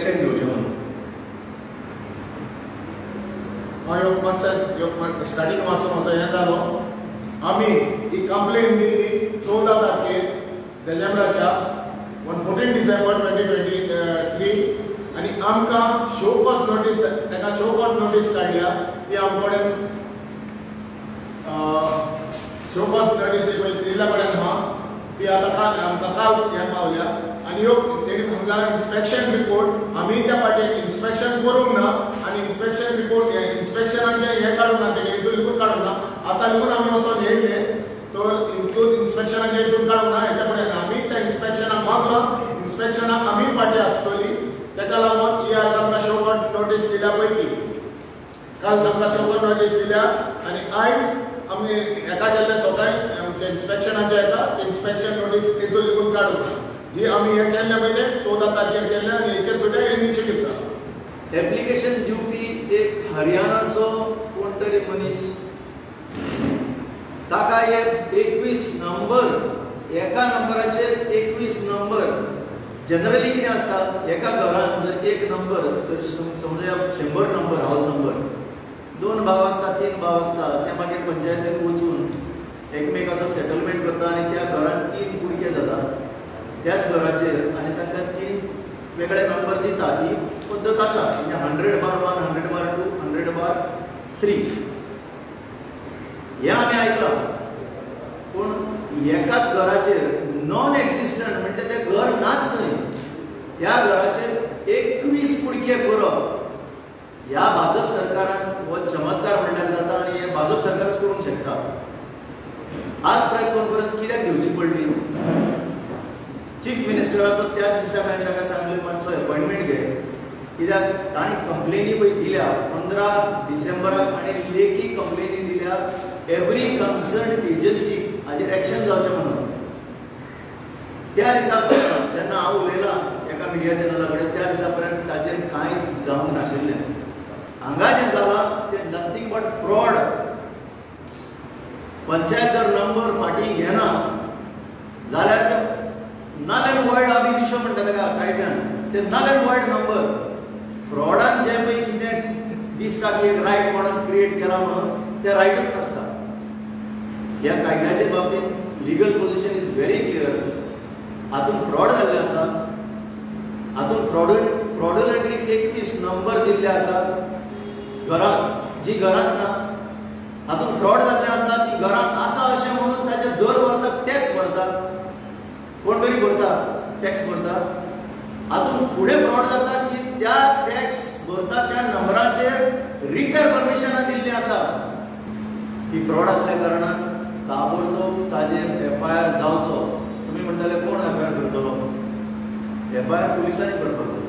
Action घेवचें म्हणून. हांव स्टार्टींग पासून म्हाका हें जालो. आमी ही कंप्लेन दिल्ली 14 तारखेर डिसेंबराच्या 14 डिसेंबर 2023 आनी आमकां शो कॉज नोटीस ताका शो कॉज नोटीस काडल्या. ती आमचे कडेन शो कॉज नोटीस दिल्ल्या कडेन आहा. ती आतां आमकां काल हें पावल्या आनी ह्यो तेणी सांगला इन्स्पेक्शन रिपोर्ट आमी त्या पार्टीक इन्स्पेक्शन करूंक ना आनी इन्स्पेक्शन रिपोर्ट इन्स्पेक्शनाचें हें काडूंक ना तेणी हेजून लिखून काडूंक ना. आतां लिखून आमी वचोन येयले तो इन्स्पेक्शनाचें हेजून काडूंक ना. हेच्या फुडें आमी त्या इन्स्पेक्शनाक मागलां. इन्स्पेक्शनाक आमी पार्टी आसतली ताका लागून ही आज आमकां शो कॉज नोटीस दिल्या पैकी काल तांकां शो कॉज नोटीस दिल्या आनी आयज आमी हेका गेल्ले सकाळीं इन्स्पेक्शनाचें येता ते इन्स्पेक्शन नोटीस तेजो लिखून काडूंक ही आमी हे केल्ले पयले 14 तारखेर केल्ले आनी हेचेर सुद्दां इनिशिएटीव जाता. एप्लिकेशन दिवपी एक हरियाणाचो कोण तरी मनीस ताका हे 21 नंबर एका नंबराचेर 21 नंबर जनरली कितें आसता एका घरान जर एक नंबर तर समजा 100 नंबर हाऊस नंबर 2 भाव आसता 3 भाव आसता ते मागीर पंचायतीन वचून एकमेकाचो सेटलमेंट करता आनी त्या घरान 3 कुडके जाता त्याच घराचेर आनी तांकां 3 वेगळे नंबर दिता. ही पद्दत आसा म्हणजे 100/1 100/2 100/3 हें आमी आयकलां. पूण एकाच घराचेर नॉन एक्झिस्टंट म्हणजे तें घर नाच न्हय त्या घराचेर 21 कुडके बरोवप ह्या भाजप सरकारान हो चमत्कार म्हणल्यार जाता आनी हे भाजप सरकारच करूंक शकता. आज प्रेस कॉन्फरन्स कित्याक घेवची पडली? चीफ मिनिस्टराचो त्याच दिसा हांवें ताका सांगलें मातसो अपॉयंटमेंट घे कित्याक ताणी कंप्लेनी पळय दिल्या 15 डिसेंबराक आनी लेखी कंप्लेनी दिल्या एवरी कन्सर्न एजन्सी हाजेर एक्शन जावचें म्हणून. त्या दिसा जेन्ना हांव उलयलां एका मिडिया चॅनला कडेन त्या दिसा पर्यंत ताचेर कांय जावंक नाशिल्लें. हांगा जें जालां तें नथींग बट फ्रॉड. पंचायत जर नंबर फाटीं घेना जाल्यार नल एंड वॉइड आमी विशय म्हणटा ताका कायद्यान ते नल एंड वॉइड नंबर फ्रॉडान जे पळय कितें दिसता की एक रायट म्हणून क्रिएट केला म्हणून ते रायटच नासता. ह्या कायद्याचे बाबतींत legal position is very clear. हातूंत फ्रॉड जाल्ले आसा. हातूंत फ्रॉडुलंटली 21 नंबर दिल्ले आसात घरांत जी घरांत ना. हातूंत फ्रॉड जाल्ले आसा ती घरांत आसा अशें म्हणून ताचे दर वर्साक टॅक्स भरतात. कोण तरी भरता टॅक्स भरता. हातूंत फुडें फ्रॉड जाता की त्या टॅक्स भरता त्या नंबराचेर रिपेर परमिशनां दिल्लीं आसा. ती फ्रॉड आसल्या कारणान ताबडतोब ताजेर FIR जावचो. तुमी म्हणटाले कोण FIR करतलो? FIR पुलिसांनी करपाचो.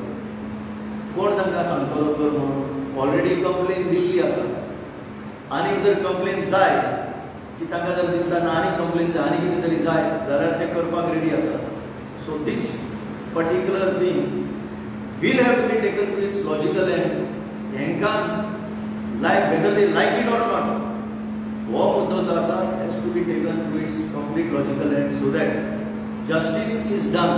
कोण तांकां सांगतलो कर म्हणून? ऑलरेडी कंप्लेन दिल्ली आसा. आनीक जर कंप्लेन जाय की तांकां जर दिसता ना आनी कंप्लेन जाय आनी कितें तरी जाय जाल्यार ते करपाक रेडी आसा. So this particular thing will have to be taken to its logical end. हेंकां like whether they like it or not हो मुद्दो जो आसा has to be taken to its complete logical end so that justice is done